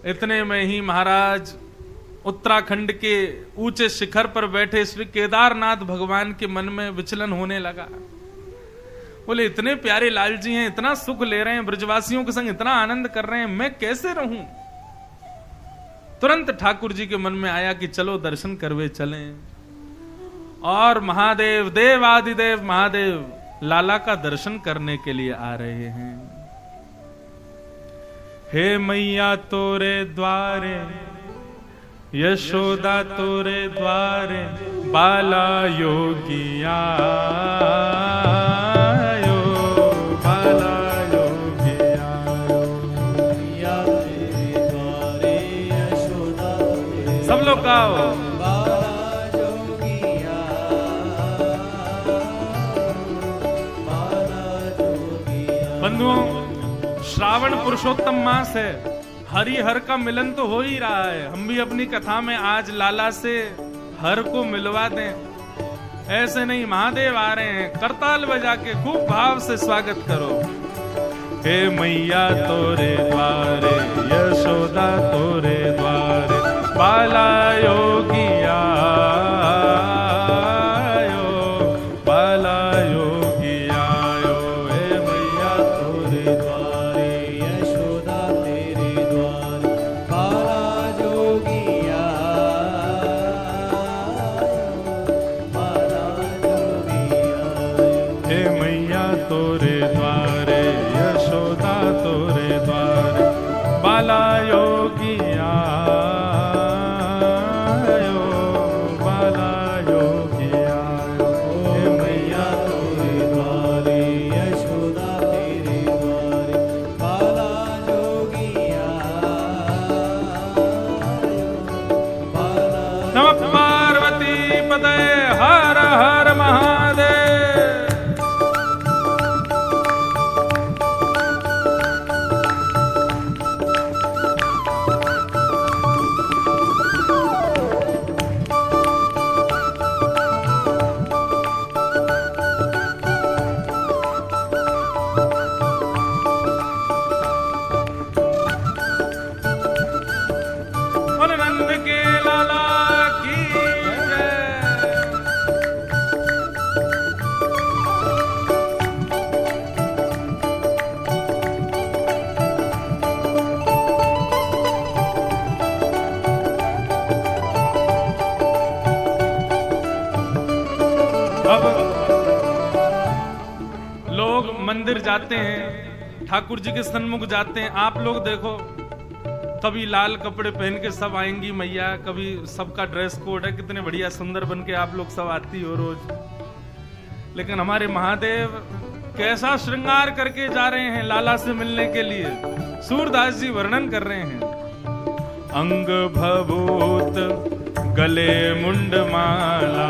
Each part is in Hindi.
इतने में ही महाराज उत्तराखंड के ऊंचे शिखर पर बैठे श्री केदारनाथ भगवान के मन में विचलन होने लगा। बोले इतने प्यारे लाल जी हैं, इतना सुख ले रहे हैं, ब्रजवासियों के संग इतना आनंद कर रहे हैं, मैं कैसे रहूं। तुरंत ठाकुर जी के मन में आया कि चलो दर्शन करवे चलें। और महादेव, देवादिदेव महादेव लाला का दर्शन करने के लिए आ रहे हैं। हे मैया तोरे द्वारे, यशोदा तोरे द्वारे, बाला योगिया सब लोग गाओ। बंधुओं, श्रावण पुरुषोत्तम मास है, हरि हर का मिलन तो हो ही रहा है। हम भी अपनी कथा में आज लाला से हर को मिलवा दें। ऐसे नहीं, महादेव आ रहे हैं, करताल बजा के खूब भाव से स्वागत करो। हे मैया तोरे द्वारे, यशोदा तोरे द्वारे, बाला योगिया बाला योगिया। हे मैया तोरे द्वारे, यशोदा तेरे द्वारे, बाला योगिया बाला योगिया। हे मैया तोरे द्वारे, यशोदा तोरे द्वारे, बाला योगिया हर हर महादेव। और नंद के लाला की लोग मंदिर जाते हैं, ठाकुर जी के सन्मुख जाते हैं। आप लोग देखो, कभी लाल कपड़े पहन के सब आएंगी मैया, कभी सबका ड्रेस कोड है, कितने बढ़िया सुंदर बन के आप लोग सब आती हो रोज। लेकिन हमारे महादेव कैसा श्रृंगार करके जा रहे हैं लाला से मिलने के लिए। सूरदास जी वर्णन कर रहे हैं। अंग भभूत गले मुंड माला,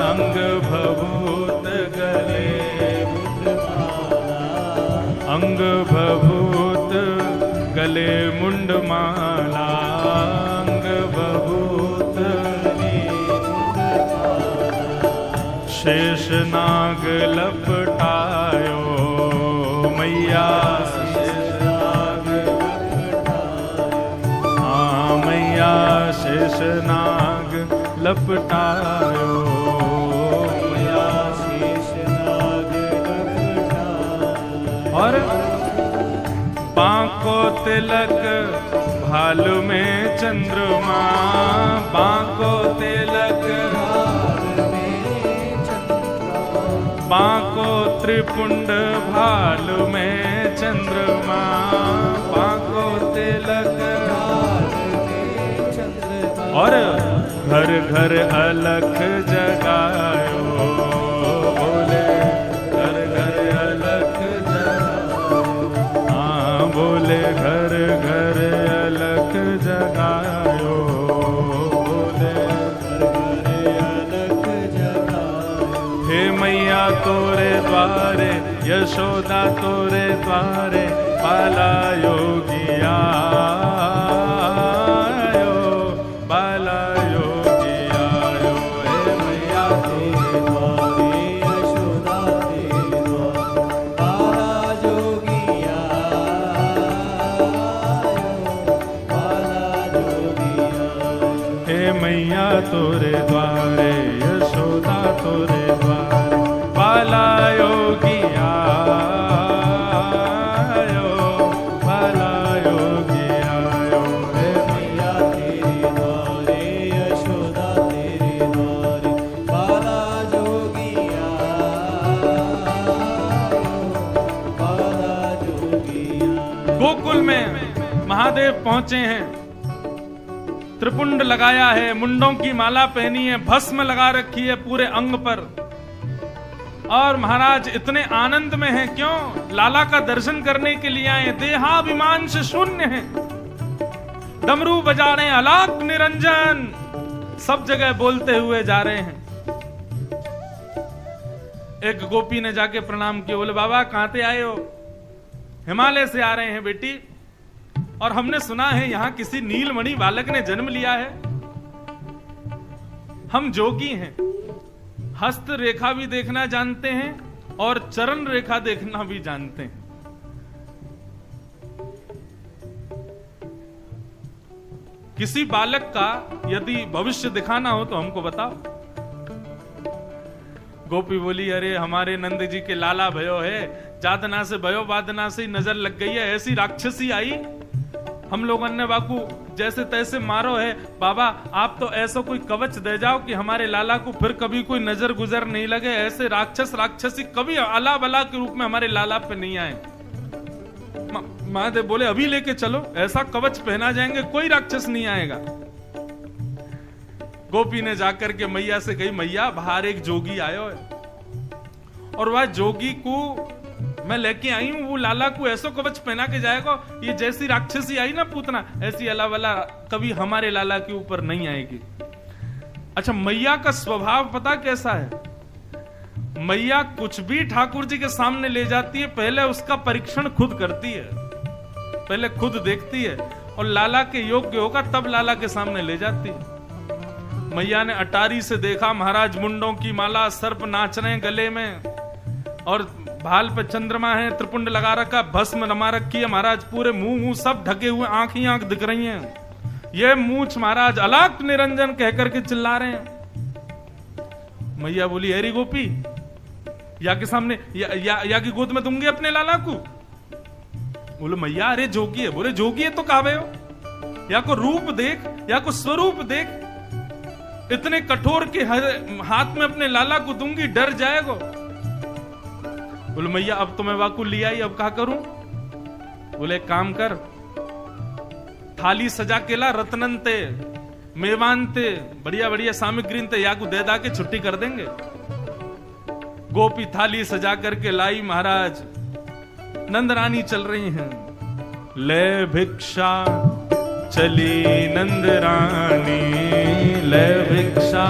अंग भभूत गले मुंड माला, अंग भभूत गले मुंड माला, अंग भभूत शेष नाग लपटायो मैया, शेष नाग लपटायो मैया, शेष नाग लपटायो। और बांको तिलक भालू में चंद्रमा, बांको तिलक बांको त्रिपुंड भालू में चंद्रमा, बांको तिलक। और घर घर अलख जगायो बोले, घर घर अलख जगायो। हाँ बोले घर घर अलख जगायो बोले, घर घर अलख जगायो। हे मैया तोरे द्वारे, यशोदा तोरे द्वारे, बाला योगिया मैया तोरे द्वारे, यशोदा तोरे द्वारे, बाला योगी आयो, बाला योगी आयो, हे मैया तेरे द्वारे, यशोदा तेरे द्वारे, बाला योगी आयो, बाला योगी आयो। गोकुल में महादेव पहुंचे हैं, त्रिपुंड लगाया है, मुंडों की माला पहनी है, भस्म लगा रखी है पूरे अंग पर, और महाराज इतने आनंद में हैं। क्यों? लाला का दर्शन करने के लिए आए, देहाभिमान से शून्य हैं, डमरू बजा रहे हैं, अलाप निरंजन सब जगह बोलते हुए जा रहे हैं। एक गोपी ने जाके प्रणाम किया, बोले बाबा कहां से आए हो? हिमालय से आ रहे हैं बेटी, और हमने सुना है यहां किसी नीलमणि बालक ने जन्म लिया है। हम जोगी हैं, हस्त रेखा भी देखना जानते हैं और चरण रेखा देखना भी जानते हैं। किसी बालक का यदि भविष्य दिखाना हो तो हमको बताओ। गोपी बोली, अरे हमारे नंद जी के लाला भयो है, जातना से भयो बादना से नजर लग गई है, ऐसी राक्षसी आई, हम लोगों ने बाकू जैसे तैसे मारो है। बाबा आप तो ऐसा कोई कवच दे जाओ कि हमारे लाला को फिर कभी कोई नजर गुजर नहीं लगे, ऐसे राक्षस राक्षसी कभी अला बला के रूप में हमारे लाला पे नहीं आए। महादेव बोले अभी लेके चलो, ऐसा कवच पहना जाएंगे कोई राक्षस नहीं आएगा। गोपी ने जाकर के मैया से कही, मैया बाहर एक जोगी आयो है, और वह जोगी को मैं लेके आई हूं, वो लाला को ऐसा कवच पहना के जाएगा, ये जैसी राक्षसी आई ना पूतना, ऐसी अला वाला कभी हमारे लाला के ऊपर नहीं आएगी। अच्छा, मैया का स्वभाव पता कैसा है? मैया कुछ भी ठाकुर जी के सामने ले जाती है, पहले उसका परीक्षण खुद करती है, पहले खुद देखती है, और लाला के योग्य होगा तब लाला के सामने ले जाती है। मैया ने अटारी से देखा, महाराज मुंडों की माला, सर्प नाच रहे गले में, और भाल पे चंद्रमा है, त्रिपुंड लगा रखा, भस्म रमा रखी है महाराज, पूरे मुंह सब ढके हुए, आंख ही आंख दिख रही हैं। ये मूछ महाराज अलाक निरंजन कह करके चिल्ला रहे हैं। मैया बोली, अरे गोपी या के सामने या की गोद में दूंगी अपने लाला को? बोले मैया अरे जोगी है। बोले जोगी है तो कहावे हो, या को रूप देख, या को स्वरूप देख, इतने कठोर के हाथ में अपने लाला को दूंगी, डर जाएगा। बोले मैया अब तो मैं वाकु लिया ही, अब क्या करूं? बोले काम कर, थाली सजा के ला, रत्नंते मेवानते बढ़िया बढ़िया सामग्री या को दे दा के छुट्टी कर देंगे। गोपी थाली सजा करके लाई महाराज, नंद रानी चल रही हैं, ले भिक्षा चली नंद रानी, ले भिक्षा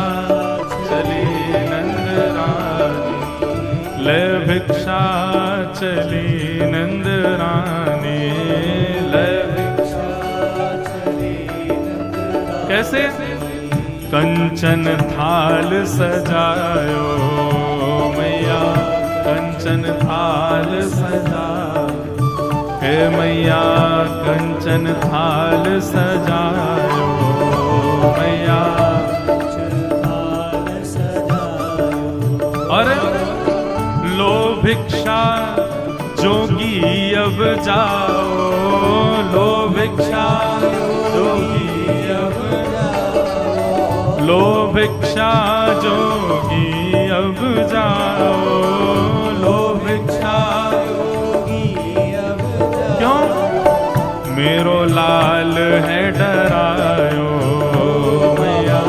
चली नंद रानी, ले भिक्षा चली नंद रानी, ले भिक्षा चली नंद रानी। कैसे? कंचन थाल सजायो मैया, कंचन थाल सजायो, हे मैया कंचन थाल सजायो मैया, थाल सजायो। और लो भिक्षा जोगी अब जाओ, लो भिक्षा जोगी अब जाओ, लो भिक्षा जोगी अब जाओ, लो भिक्षा जोगी अब जाओ। क्यों? मेरो लाल है डरायो मैया,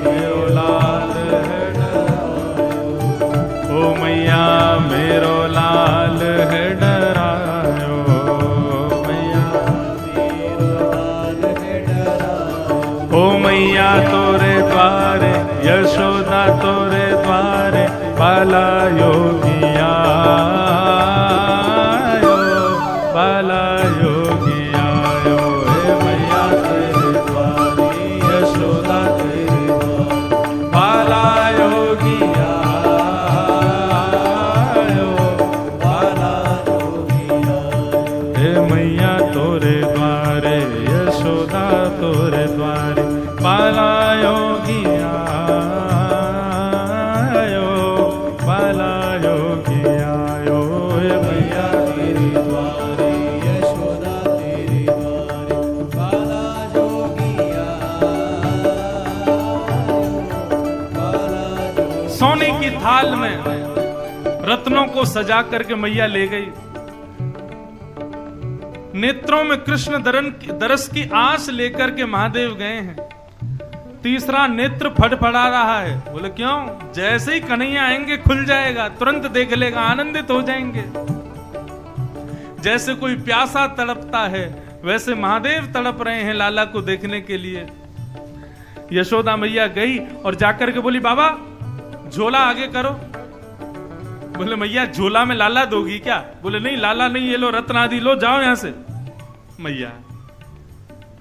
मेरो लाल है डरायो, ओ मैया मेरो लाल है डरायो मैया, मेरो लाल है डरायो। ओ मैया तोरे द्वारे, यशोदा तोरे द्वारे, बाला योगी आयो, बाला योगी आयो, हे मैया तेरे द्वारे, यशोदा तेरे द्वारे, बाला योगी आयो, बाला योगी आयो, हे मैया तोरे द्वारे, यशोदा तोरे द्वारे, बाला योगी आयो, बाला योगी आयो, मैया तेरी द्वारी, यशोदा तेरी द्वारी, बाला योगी आयो, बाला योगी। सोने की थाल में रत्नों को सजा करके मैया ले गई। नेत्रों में कृष्ण दरस की आस लेकर के महादेव गए हैं। तीसरा नेत्र फड़फड़ा रहा है। बोले क्यों? जैसे ही कन्हैया आएंगे खुल जाएगा, तुरंत देख लेगा, आनंदित हो जाएंगे। जैसे कोई प्यासा तड़पता है वैसे महादेव तड़प रहे हैं लाला को देखने के लिए। यशोदा मैया गई और जाकर के बोली बाबा झोला आगे करो। बोले मैया झोला में लाला दोगी क्या? बोले नहीं लाला नहीं, ये लो रत्न आदि लो, जाओ यहां से। मैया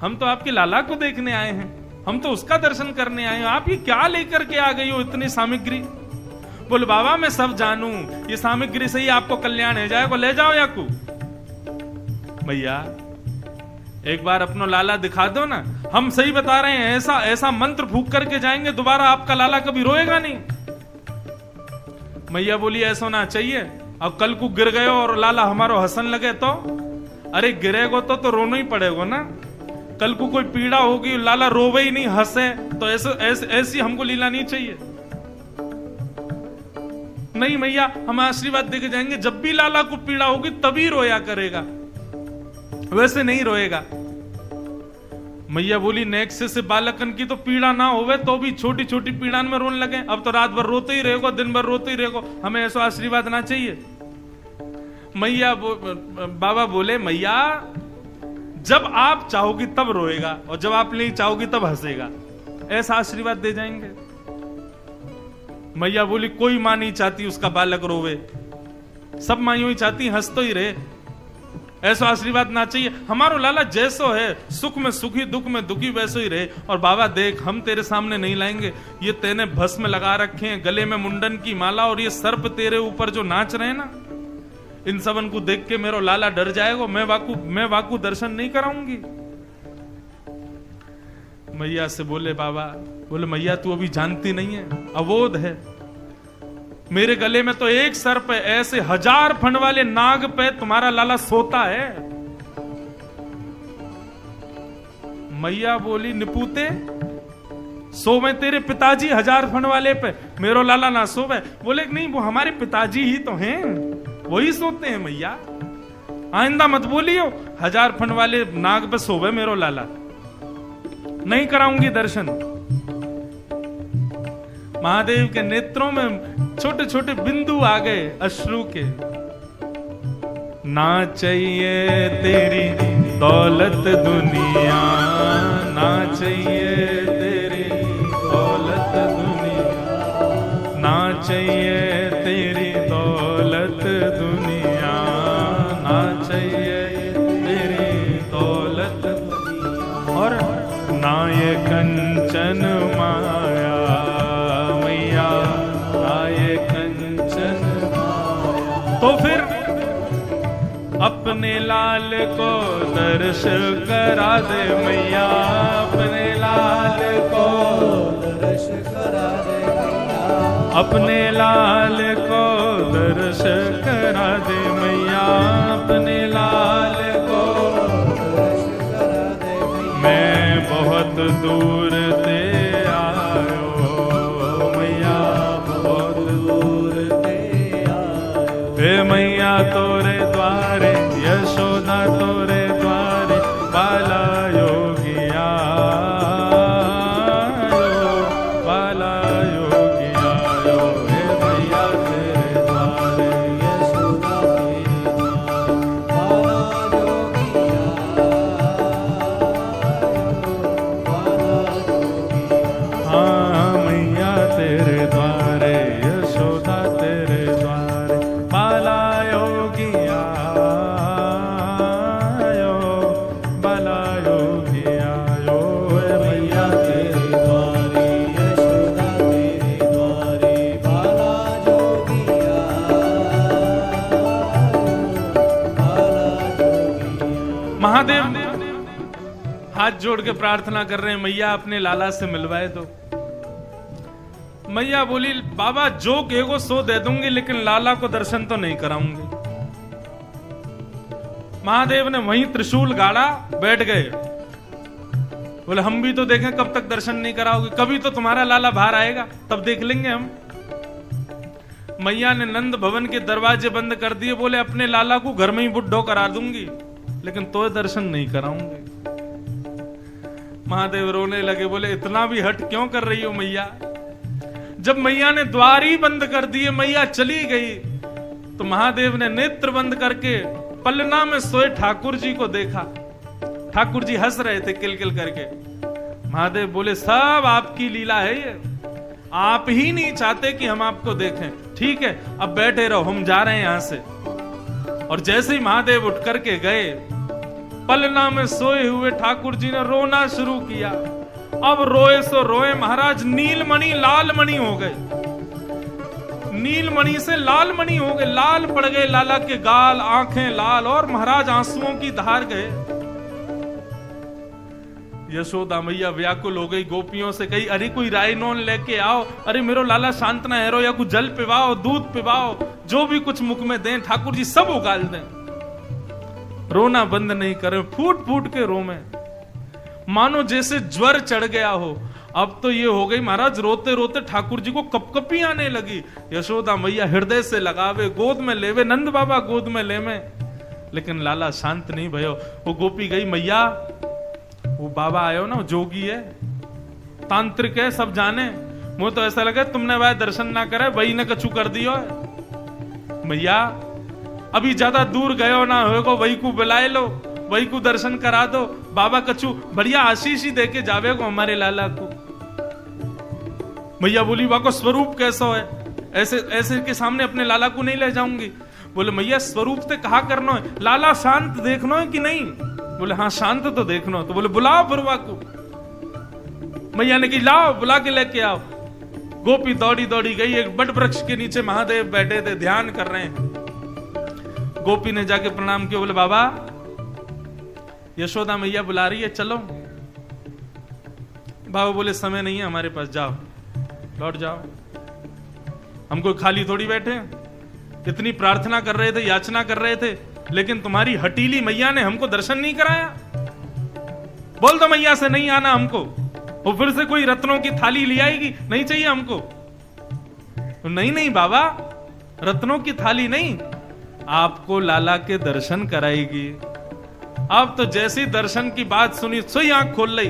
हम तो आपके लाला को देखने आए हैं, हम तो उसका दर्शन करने आए हैं, आप ये क्या लेकर के आ गई हो इतनी सामग्री? बोले बाबा मैं सब जानू, ये सामग्री से ही आपको कल्याण है जाएगा, ले जाओ याकू। मैया एक बार अपना लाला दिखा दो ना, हम सही बता रहे हैं, ऐसा ऐसा मंत्र फूंक करके जाएंगे दोबारा आपका लाला कभी रोएगा नहीं। मैया बोली ऐसा होना चाहिए, अब कल को गिर गए और लाला हमारो हंसन लगे तो? अरे गिरेगो तो रोना ही पड़ेगा ना। कल को कोई पीड़ा होगी लाला रोवे ही नहीं हंसे तो ऐसी हमको लीला नहीं चाहिए। नहीं मैया हम आशीर्वाद देके जाएंगे, जब भी लाला को पीड़ा होगी तभी रोया करेगा, वैसे नहीं रोएगा। मैया बोली नेक्स्ट से बालकन की तो पीड़ा ना होवे तो भी छोटी छोटी पीड़ा में रोने लगे, अब तो रात भर रोते ही रहेगो, दिन भर रोते ही रहेगो, हमें ऐसा आशीर्वाद ना चाहिए। मैया बाबा बोले मैया जब आप चाहोगी तब रोएगा और जब आप नहीं चाहोगी तब हंसेगा, ऐसा आशीर्वाद दे जाएंगे। मैया बोली कोई मां नहीं चाहती उसका बालक रोवे, सब माइयों ही चाहती हंस तो ही रहे, ऐसा आशीर्वाद ना चाहिए। हमारो लाला जैसो है, सुख में सुखी दुख में दुखी वैसो ही रहे। और बाबा देख हम तेरे सामने नहीं लाएंगे, ये तेने भस्म लगा रखे हैं, गले में मुंडन की माला और ये सर्प तेरे ऊपर जो नाच रहे हैं ना, इन सबन को देख के मेरा लाला डर जाएगा, मैं वाकू दर्शन नहीं कराऊंगी। मैया से बोले बाबा, बोले मैया तू अभी जानती नहीं है, अवोध है। मेरे गले में तो एक सर्प है, ऐसे 1000 फण वाले नाग पे तुम्हारा लाला सोता है। मैया बोली निपूते सोवे तेरे पिताजी 1000 फण वाले पे, मेरो लाला ना सोवे। बोले नहीं वो हमारे पिताजी ही तो हैं, वही सोते हैं। मैया आइंदा मत बोलियो 1000 फण वाले नाग पे सोवे मेरो लाला, नहीं कराऊंगी दर्शन। महादेव के नेत्रों में छोटे छोटे बिंदु आ गए अश्रु के। ना चाहिए तेरी दौलत दुनिया, ना चाहिए तेरी दौलत दुनिया, ना चाहिए तेरी दौलत दुनिया, ना चाहिए तेरी दौलत दुनिया, और ना ये कंचन माया मैया, ना ये कंचन माया। तो फिर अपने लाल को दर्श करा दे मैया, अपने लाल को दर्श करा दे मैया, अपने लाल को दर्श करा दे मैया, अपने लाल को दर्श करा दे मैया। मैं बहुत दूर ते आयो मैया, बहुत दूर ते आयो। हे मैया तोरे द्वारे, यशोदा तोरे द्वारे, बाला योगी आयो, बाला योगी आयो। हे मैया तेरे द्वारे, यशोदा तेरे द्वारे, बाला योगी आयो, बाला योगी हाथ जोड़ के प्रार्थना कर रहे हैं, मैया अपने लाला से मिलवाए दो। मैया बोली, बाबा जो कहोगे सो दे दूंगी, लेकिन लाला को दर्शन तो नहीं कराऊंगी। महादेव ने वहीं त्रिशूल गाड़ा, बैठ गए। बोले हम भी तो देखें कब तक दर्शन नहीं कराओगे, कभी तो तुम्हारा लाला बाहर आएगा, तब देख लेंगे हम। मैया ने नंद भवन के दरवाजे बंद कर दिए। बोले अपने लाला को घर में ही बुड्ढो करा दूंगी, लेकिन तो दर्शन नहीं कराऊंगी। महादेव रोने लगे। बोले इतना भी हट क्यों कर रही हो मैया? जब मैया ने द्वार ही बंद कर दिए, मैया चली गई, तो महादेव ने नेत्र बंद करके पलना में सोए ठाकुर जी को देखा। ठाकुर जी हंस रहे थे किलकिल करके। महादेव बोले सब आपकी लीला है ये, आप ही नहीं चाहते कि हम आपको देखें। ठीक है, अब बैठे रहो, हम जा रहे हैं यहां से। और जैसे ही महादेव उठ करके गए, पलना में सोए हुए ठाकुर जी ने रोना शुरू किया। अब रोए सो रोए महाराज, नीलमणि लालमणि हो गए, नीलमणि से लालमणि हो गए, लाल पड़ गए लाला के गाल, आंखें लाल, और महाराज आंसुओं की धार गए। यशोदा मैया व्याकुल हो गई, गोपियों से कही अरे कोई रायनोन लेके आओ, अरे मेरो लाला शांत ना हेरो, या कुछ जल पिवाओ, दूध पिवाओ, जो भी कुछ मुख में दें। ठाकुर जी सब उगाल दें। रोना बंद नहीं करे, फूट फूट के रो में, मानो जैसे ज्वर चढ़ गया हो। अब तो ये हो गई महाराज, रोते रोते ठाकुर जी को कपकपी आने लगी। यशोदा मैया हृदय से लगावे, गोद में लेवे, नंद बाबा गोद में लेवे, लेकिन लाला शांत नहीं भयो। वो गोपी गई, मैया वो बाबा आयो ना, जोगी है, तांत्रिक है, सब जाने, मुझे तो ऐसा लगा तुमने वह दर्शन ना करे, वही ने कछु कर दियो है। मैया अभी ज्यादा दूर गयो ना होगो, वही को बुलाए लो, वही को दर्शन करा दो, बाबा कछु बढ़िया आशीष ही देके जावेगो हमारे लाला को। मैया बोली वाको स्वरूप कैसा है, ऐसे ऐसे के सामने अपने लाला को नहीं ले जाऊंगी। बोले मैया स्वरूप से कहा करना है, लाला शांत देखना है कि नहीं? बोले हाँ शांत तो देखना। तो बोले बुलाओ बुरवा को। मैया ने कही लाओ, बुला के लेके आओ। गोपी दौड़ी दौड़ी गई, एक बट वृक्ष के नीचे महादेव बैठे थे, ध्यान कर रहे हैं। गोपी ने जाके प्रणाम किया। बोले बाबा यशोदा मैया बुला रही है, चलो। बाबा बोले समय नहीं है हमारे पास, जाओ लौट जाओ, हम कोई खाली थोड़ी बैठे हैं। इतनी प्रार्थना कर रहे थे, याचना कर रहे थे, लेकिन तुम्हारी हटीली मैया ने हमको दर्शन नहीं कराया। बोल दो मैया से नहीं आना हमको, वो फिर से कोई रत्नों की थाली ले आएगी, नहीं चाहिए हमको। तो नहीं नहीं बाबा, रत्नों की थाली नहीं, आपको लाला के दर्शन कराएगी। अब तो जैसी दर्शन की बात सुनी, सोई आंख खोल ली।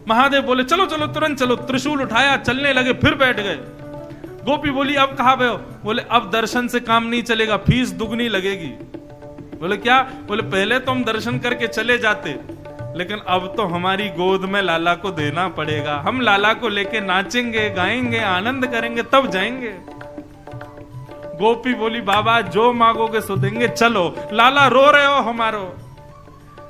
महादेव बोले चलो चलो तुरंत चलो, त्रिशूल उठाया, चलने लगे, फिर बैठ गए। गोपी बोली अब कहां गए हो? बोले अब दर्शन से काम नहीं चलेगा, फीस दुगनी लगेगी। बोले क्या? बोले पहले तो हम दर्शन करके चले जाते, लेकिन अब तो हमारी गोद में लाला को देना पड़ेगा, हम लाला को लेके नाचेंगे, गाएंगे, आनंद करेंगे, तब जाएंगे। गोपी बोली बाबा जो मांगोगे सो देंगे, चलो। लाला रो रहे हो हमारो।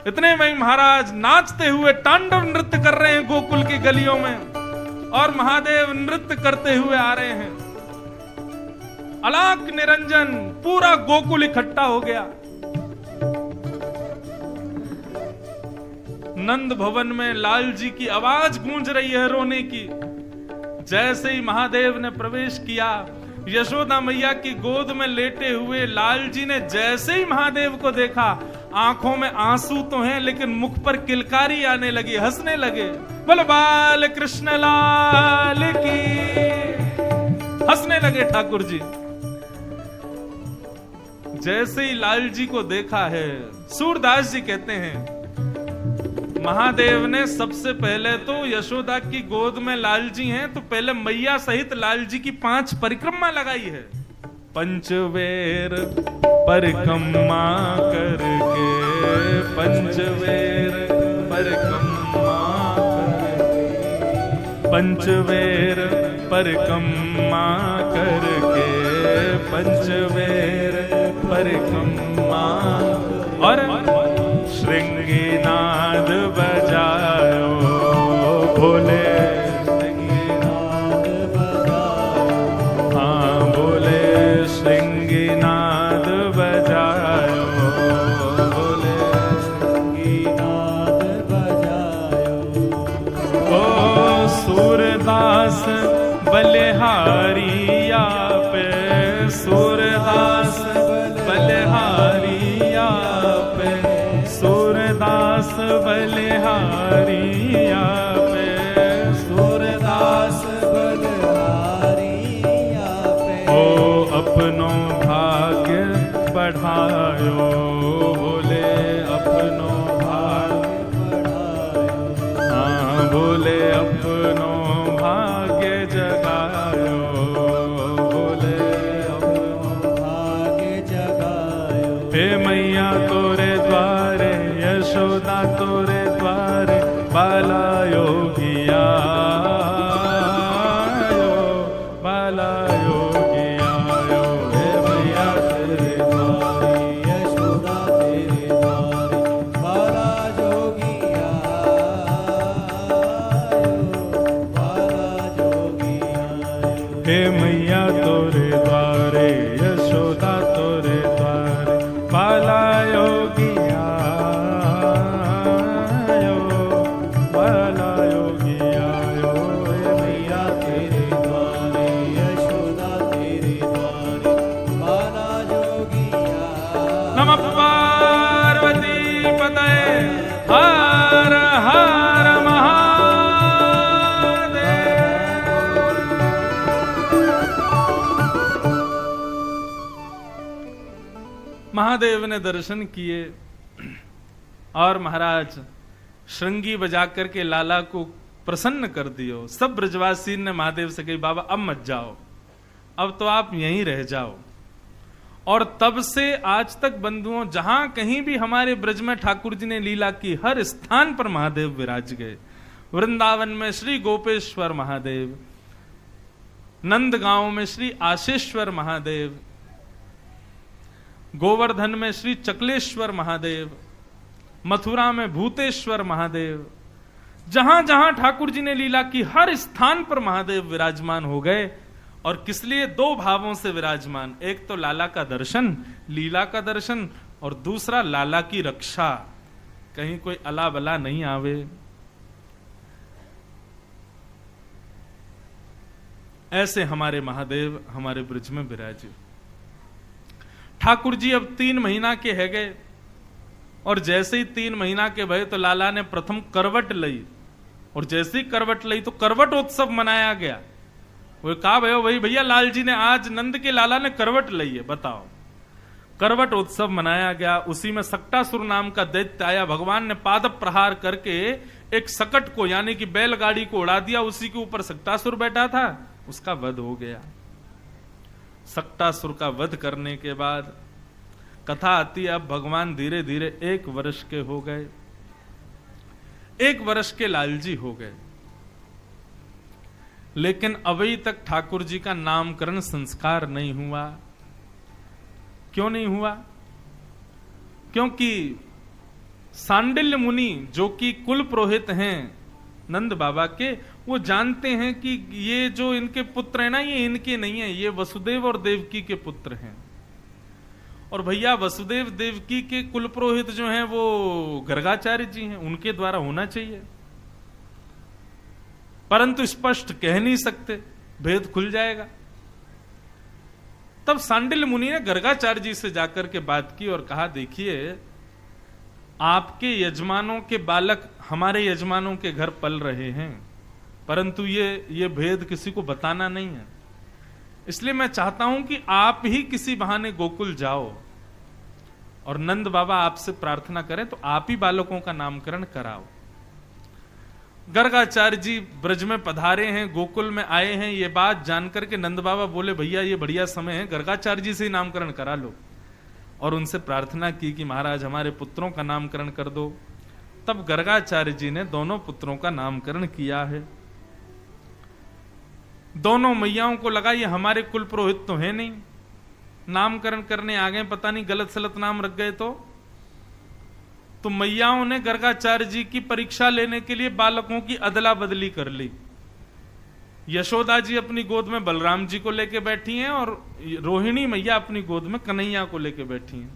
इतने में महाराज नाचते हुए तांडव नृत्य कर रहे हैं गोकुल की गलियों में, और महादेव नृत्य करते हुए आ रहे हैं। अलाक निरंजन, पूरा गोकुल इकट्ठा हो गया। नंद भवन में लाल जी की आवाज गूंज रही है रोने की। जैसे ही महादेव ने प्रवेश किया, यशोदा मैया की गोद में लेटे हुए लाल जी ने जैसे ही महादेव को देखा, आंखों में आंसू तो हैं, लेकिन मुख पर किलकारी आने लगी, हंसने लगे। बोले बाल कृष्ण लाल की, हंसने लगे ठाकुर जी। जैसे ही लाल जी को देखा है, सूरदास जी कहते हैं महादेव ने सबसे पहले तो यशोदा की गोद में लाल जी हैं, तो पहले मैया सहित लाल जी की 5 परिक्रमा लगाई है। पंचवेर परिक्रमा करके, पंचवेर परिक्रमा करके, पंचवेर परिक्रमा करके, पंचवेर परिक्रमा, और श्रृंगीनाद बजायो भोले, श्रृंगीनाद बजायो, हाँ बोले श्रृंगीनाद बजायो, बोले श्रृंगीनाद बजायो। सूरदास बलिहारी आपे, सूरदास बलिहारी आपे, सूरदास बलिहारी आपे, सूरदास बलिहारी आपे। ओ अपनो भाग्य बढ़ायो, बोले अपनो भाग्य बढ़ायो। हाँ बोले अपनो भाग्य जगायो, बोले अपनो भाग्य जगायो। हे मैया तोरे द्वारे, यशोदा तोरे द्वारे, बाला योगिया बाला योगिया, हे मैया तेरे द्वारे, यशोदा तेरे द्वारे, बाला जोगिया बाला जोगिया। हे मैया तोरे द्वारे, यशोदा तोरे द्वारे, बाला योगिया बाला योगिया, हे मैया तेरे द्वारे, यशोदा तेरे द्वारे, बाला जोगिया। नमः पार्वती पतये, हर हर महादेव ने दर्शन किए और महाराज श्रृंगी बजा करके लाला को प्रसन्न कर दियो। सब ब्रजवासी ने महादेव से कही बाबा अब मत जाओ, अब तो आप यहीं रह जाओ। और तब से आज तक बंधुओं जहां कहीं भी हमारे ब्रज में ठाकुर जी ने लीला की, हर स्थान पर महादेव विराज गए। वृंदावन में श्री गोपेश्वर महादेव, नंदगांव में श्री आशेश्वर महादेव, गोवर्धन में श्री चकलेश्वर महादेव, मथुरा में भूतेश्वर महादेव, जहां जहां ठाकुर जी ने लीला की हर स्थान पर महादेव विराजमान हो गए। और किस लिए? दो भावों से विराजमान, एक तो लाला का दर्शन, लीला का दर्शन, और दूसरा लाला की रक्षा, कहीं कोई अला बला नहीं आवे। ऐसे हमारे महादेव हमारे ब्रज में विराजे। ठाकुर जी अब 3 महीना के है गए, और जैसे ही 3 महीना के भये तो लाला ने प्रथम करवट लई, और जैसे ही करवट लई तो करवट उत्सव मनाया गया। वो कहा भाई भैया लाल जी ने आज नंद के लाला ने करवट लई है, बताओ। करवट उत्सव मनाया गया। उसी में सक्टासुर नाम का दैत्य आया, भगवान ने पाद प्रहार करके एक सकट को यानी कि बैलगाड़ी को उड़ा दिया, उसी के ऊपर सक्टासुर बैठा था, उसका वध हो गया। सक्टासुर का वध करने के बाद कथा आती है, अब भगवान धीरे धीरे 1 वर्ष के हो गए, 1 वर्ष के लालजी हो गए, लेकिन अभी तक ठाकुर जी का नामकरण संस्कार नहीं हुआ। क्यों नहीं हुआ? क्योंकि सांडिल्य मुनि जो कि कुल पुरोहित हैं नंद बाबा के, वो जानते हैं कि ये जो इनके पुत्र हैं ना, ये इनके नहीं है, ये वसुदेव और देवकी के पुत्र हैं। और भैया वसुदेव देवकी के कुल पुरोहित जो हैं वो गर्गाचार्य जी हैं, उनके द्वारा होना चाहिए, परंतु स्पष्ट कह नहीं सकते, भेद खुल जाएगा। तब सांडिल्य मुनि ने गर्गाचार्य जी से जाकर के बात की और कहा देखिए आपके यजमानों के बालक हमारे यजमानों के घर पल रहे हैं, परंतु ये भेद किसी को बताना नहीं है, इसलिए मैं चाहता हूं कि आप ही किसी बहाने गोकुल जाओ और नंद बाबा आपसे प्रार्थना करें तो आप ही बालकों का नामकरण कराओ। गर्गाचार्य जी ब्रज में पधारे हैं, गोकुल में आए हैं, ये बात जानकर के नंद बाबा बोले भैया ये बढ़िया समय है, गर्गाचार्य जी से ही नामकरण करा लो। और उनसे प्रार्थना की कि महाराज हमारे पुत्रों का नामकरण कर दो। तब गर्गाचार्य जी ने दोनों पुत्रों का नामकरण किया है। दोनों मैयाओं को लगा ये हमारे कुल पुरोहित तो है नहीं, नामकरण करने आ गए, पता नहीं गलत सलत नाम रख गए तो मैयाओं ने गर्गाचार्य जी की परीक्षा लेने के लिए बालकों की अदला बदली कर ली। यशोदा जी अपनी गोद में बलराम जी को लेके बैठी हैं और रोहिणी मैया अपनी गोद में कन्हैया को लेके बैठी हैं।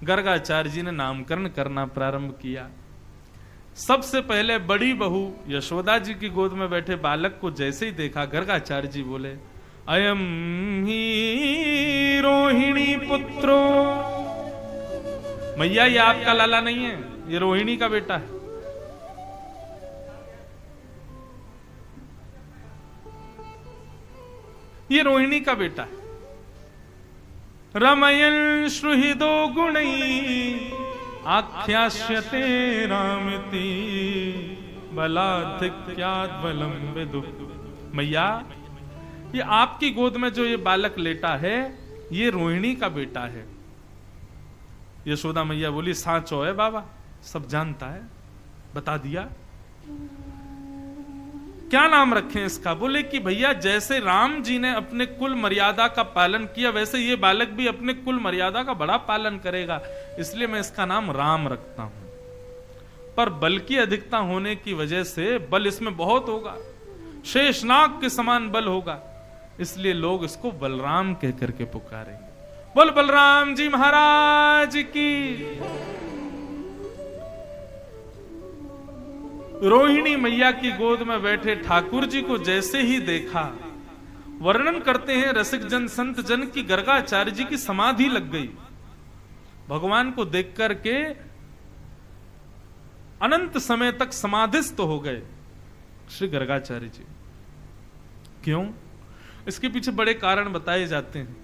गर्गाचार्य जी ने नामकरण करना प्रारंभ किया। सबसे पहले बड़ी बहू यशोदा जी की गोद में बैठे बालक को जैसे ही देखा, गर्गाचार्य जी बोले, अयम ही रोहिणी पुत्रो। मैया ये आपका लाला नहीं है, ये रोहिणी का बेटा है। ये रोहिणी का बेटा है। रमयन श्रुहिदो गुणई आख्यास्यते रामति बलाधिक्यात् बलम विदु। मैया ये आपकी गोद में जो ये बालक लेटा है, ये रोहिणी का बेटा है। यशोदा मैया बोली, साचो है बाबा, सब जानता है, बता दिया। क्या नाम रखें इसका? बोले कि भैया जैसे राम जी ने अपने कुल मर्यादा का पालन किया, वैसे ये बालक भी अपने कुल मर्यादा का बड़ा पालन करेगा, इसलिए मैं इसका नाम राम रखता हूं। पर बल की अधिकता होने की वजह से बल इसमें बहुत होगा, शेषनाग के समान बल होगा, इसलिए लोग इसको बलराम कह करके पुकारेंगे। बोल बलराम जी महाराज की। रोहिणी मैया की गोद में बैठे ठाकुर जी को जैसे ही देखा, वर्णन करते हैं रसिक जन संत जन की गर्गाचार्य जी की समाधि लग गई। भगवान को देख करके अनंत समय तक समाधिस्थ हो गए श्री गर्गाचार्य जी। क्यों? इसके पीछे बड़े कारण बताए जाते हैं,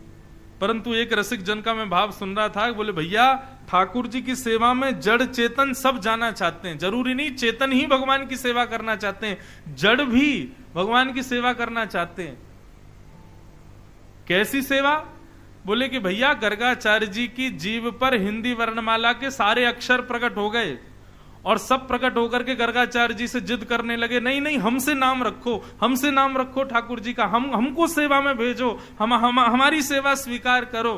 परंतु एक रसिक जन का मैं भाव सुन रहा था, बोले भैया ठाकुर जी की सेवा में जड़ चेतन सब जाना चाहते हैं, जरूरी नहीं चेतन ही भगवान की सेवा करना चाहते हैं, जड़ भी भगवान की सेवा करना चाहते हैं। कैसी सेवा? बोले कि भैया गर्गाचार्य जी की जीभ पर हिंदी वर्णमाला के सारे अक्षर प्रकट हो गए और सब प्रकट होकर के गर्गाचार्य जी से जिद करने लगे, नहीं नहीं हमसे नाम रखो, हमसे नाम रखो ठाकुर जी का, हमको सेवा में भेजो, हमारी सेवा स्वीकार करो।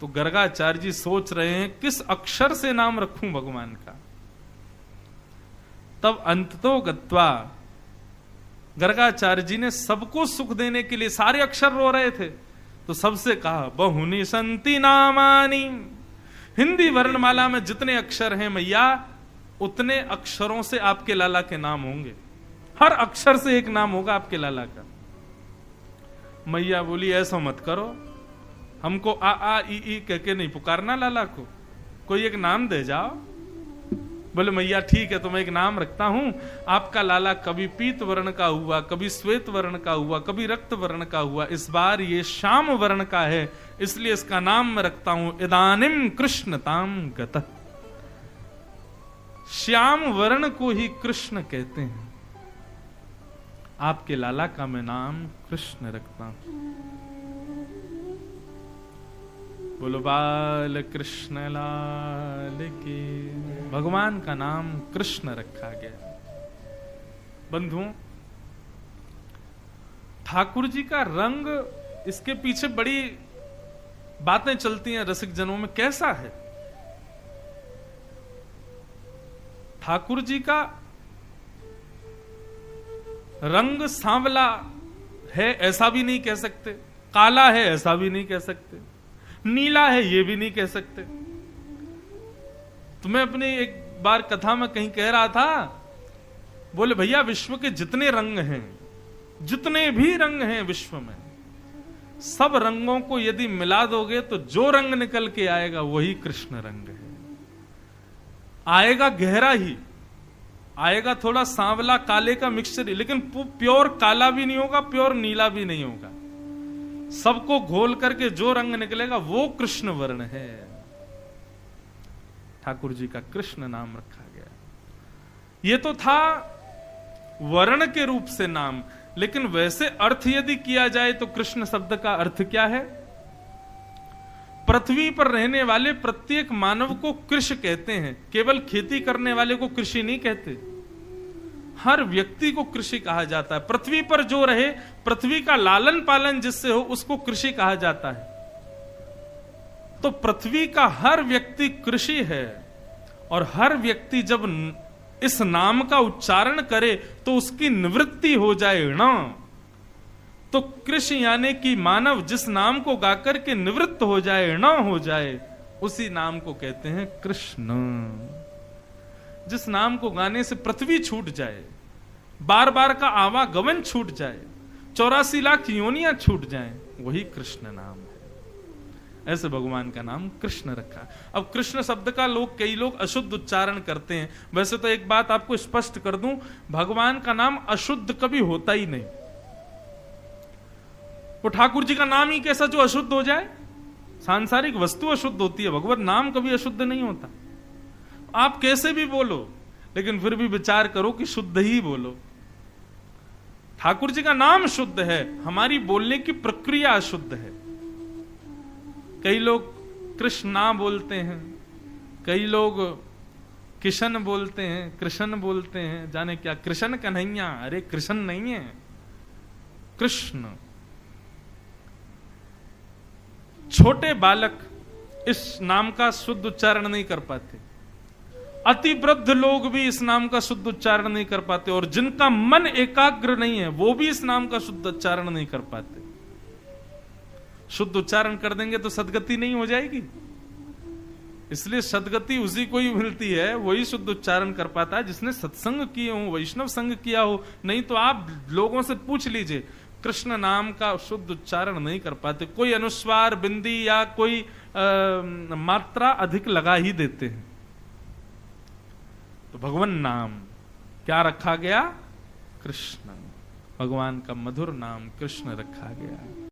तो गर्गाचार्य जी सोच रहे हैं किस अक्षर से नाम रखूं भगवान का। तब अंततो गत्वा गर्गाचार्य जी ने सबको सुख देने के लिए, सारे अक्षर रो रहे थे, तो सबसे कहा बहुनी संति नामानी। हिंदी वर्णमाला में जितने अक्षर हैं मैया, उतने अक्षरों से आपके लाला के नाम होंगे, हर अक्षर से एक नाम होगा आपके लाला का। मैया बोली ऐसा मत करो, हमको आ आ ई कह के नहीं पुकारना लाला को, कोई एक नाम दे जाओ। बोले मैया ठीक है, तो मैं एक नाम रखता हूं। आपका लाला कभी पीत वर्ण का हुआ, कभी श्वेत वर्ण का हुआ, कभी रक्त वर्ण का हुआ, इस बार ये श्याम वर्ण का है, इसलिए इसका नाम मैं रखता हूं इदानिम कृष्णताम गतः। श्याम वर्ण को ही कृष्ण कहते हैं। आपके लाला का मैं नाम कृष्ण रखता हूं। बोलो बाल कृष्ण लाल की। भगवान का नाम कृष्ण रखा गया। बंधुओं, ठाकुर जी का रंग, इसके पीछे बड़ी बातें चलती हैं रसिक जनों में। कैसा है ठाकुर जी का रंग? सांवला है ऐसा भी नहीं कह सकते, काला है ऐसा भी नहीं कह सकते, नीला है ये भी नहीं कह सकते। तो मैं अपनी एक बार कथा में कहीं कह रहा था, बोले भैया विश्व के जितने रंग हैं, जितने भी रंग हैं विश्व में, सब रंगों को यदि मिला दोगे तो जो रंग निकल के आएगा वही कृष्ण रंग है। आएगा गहरा ही आएगा, थोड़ा सांवला काले का मिक्सचर ही, लेकिन प्योर काला भी नहीं होगा, प्योर नीला भी नहीं होगा। सबको घोल करके जो रंग निकलेगा वो कृष्ण वर्ण है। ठाकुर जी का कृष्ण नाम रखा गया। ये तो था वर्ण के रूप से नाम, लेकिन वैसे अर्थ यदि किया जाए तो कृष्ण शब्द का अर्थ क्या है? पृथ्वी पर रहने वाले प्रत्येक मानव को कृषि कहते हैं। केवल खेती करने वाले को कृषि नहीं कहते, हर व्यक्ति को कृषि कहा जाता है। पृथ्वी पर जो रहे, पृथ्वी का लालन पालन जिससे हो, उसको कृषि कहा जाता है। तो पृथ्वी का हर व्यक्ति कृषि है, और हर व्यक्ति जब इस नाम का उच्चारण करे तो उसकी निवृत्ति हो जाए ना। तो कृषि यानी कि मानव जिस नाम को गाकर के निवृत्त हो जाए, न हो जाए, उसी नाम को कहते हैं कृष्ण। जिस नाम को गाने से पृथ्वी छूट जाए, बार बार का आवागमन छूट जाए, 84 लाख योनियां छूट जाएं, वही कृष्ण नाम है। ऐसे भगवान का नाम कृष्ण रखा। अब कृष्ण शब्द का कई लोग अशुद्ध उच्चारण करते हैं। वैसे तो एक बात आपको स्पष्ट कर दूं, भगवान का नाम अशुद्ध कभी होता ही नहीं। वो ठाकुर जी का नाम ही कैसा जो अशुद्ध हो जाए? सांसारिक वस्तु अशुद्ध होती है, भगवत नाम कभी अशुद्ध नहीं होता। आप कैसे भी बोलो, लेकिन फिर भी विचार करो कि शुद्ध ही बोलो। ठाकुर जी का नाम शुद्ध है, हमारी बोलने की प्रक्रिया अशुद्ध है। कई लोग कृष्ण ना बोलते हैं, कई लोग किशन बोलते हैं, कृष्ण बोलते हैं, जाने क्या कृष्ण कन्हैया। अरे कृष्ण नहीं है, कृष्ण। छोटे बालक इस नाम का शुद्ध उच्चारण नहीं कर पाते, अति वृद्ध लोग भी इस नाम का शुद्ध उच्चारण नहीं कर पाते, और जिनका मन एकाग्र नहीं है वो भी इस नाम का शुद्ध उच्चारण नहीं कर पाते। शुद्ध उच्चारण कर देंगे तो सदगति नहीं हो जाएगी। इसलिए सदगति उसी को ही मिलती है, वही शुद्ध उच्चारण कर पाता है जिसने सत्संग किए हो, वैष्णव संग किया हो। नहीं तो आप लोगों से पूछ लीजिए, कृष्ण नाम का शुद्ध उच्चारण नहीं कर पाते। कोई अनुस्वार, बिंदी या कोई मात्रा अधिक लगा ही देते हैं। तो भगवान नाम क्या रखा गया? कृष्ण। भगवान का मधुर नाम कृष्ण रखा गया।